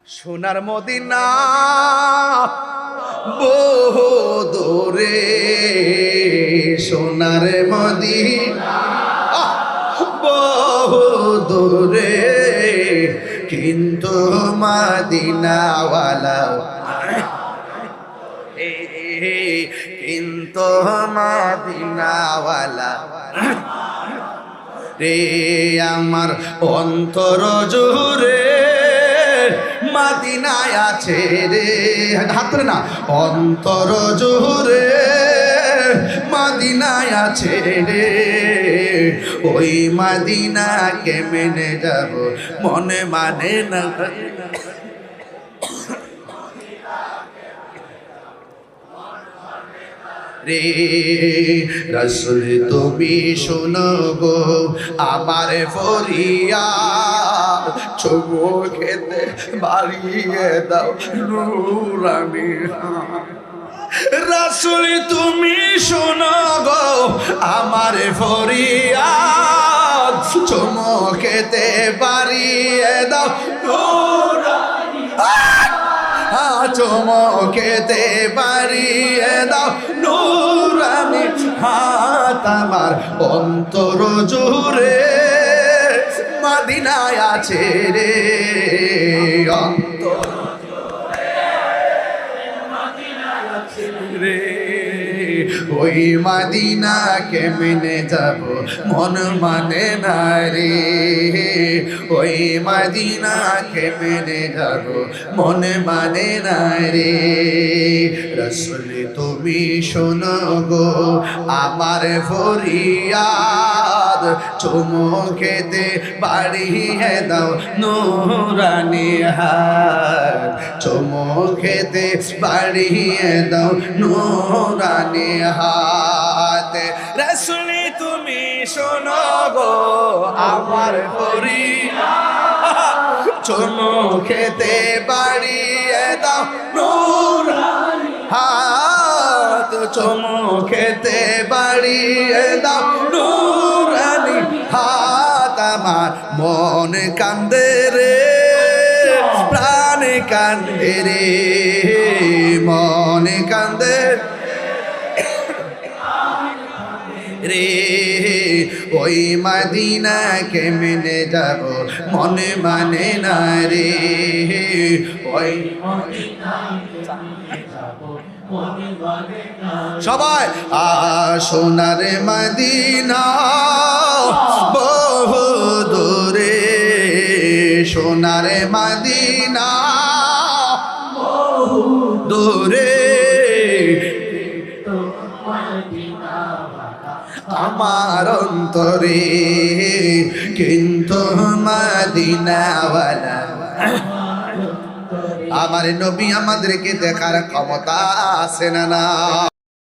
সোনার মদিনা বহু দূরে, সোনার মদিনা বহু দূরে, কিন্তু মদিনাওয়ালা কিন্তু মদিনাওয়ালা রে আমার অন্তর জুড়ে মদিনায় আছে রে, হাত ধরে না, অন্তর জুড়ে মদিনায় আছে রে, ওই মদিনাকে মেনে যাব মনে মানে না রে। রাসূল তুমি শোনো গো আমার ফরিয়াদ, চুমু খেতে বাড়িয়ে দাও নূরানি। রাসূল তুমি শোনো গো আমার ফরিয়াদ, চুমু খেতে বাড়িয়ে দাও নূরানি। চমকেতে বাড়িয়ে দাও নূরানি হাত, আমার অন্তর জুড়ে মদিনায় আছে রে, অন্তর রে, ওই মদিনাকে মেনে যাব মন মানে না রে, ওই মদিনাকে মেনে যাব মন মানে না রে। রাসূল তুমি শোনো গো আমার ফরিয়াদ, চুমু খেতে বাড়িয়ে দাও নূরানি হাত, চুমু খেতে বাড়িয়ে দাও নূরানি হাত। রাসূল তুমি শোনো গো আমার ফরিয়াদ, চুমু খেতে বাড়িয়ে দাও নূরানি হাত, চুমু খেতে বাড়িয়ে দাও নূরানি হাত। আমার মন কান্দে রে, প্রাণ কান্দে রে, মন কান্দে রে, ওই মদিনাকে মেনে যাব মনে মানে না রে, ওই সবাই সোনার মদিনা বহু দূরে, সোনার মদিনা বহু দূরে, আমার অন্তরে কিন্তু মদিনাওয়ালা। আমার নবী আমাদেরকে দেখার ক্ষমতা আছে না না?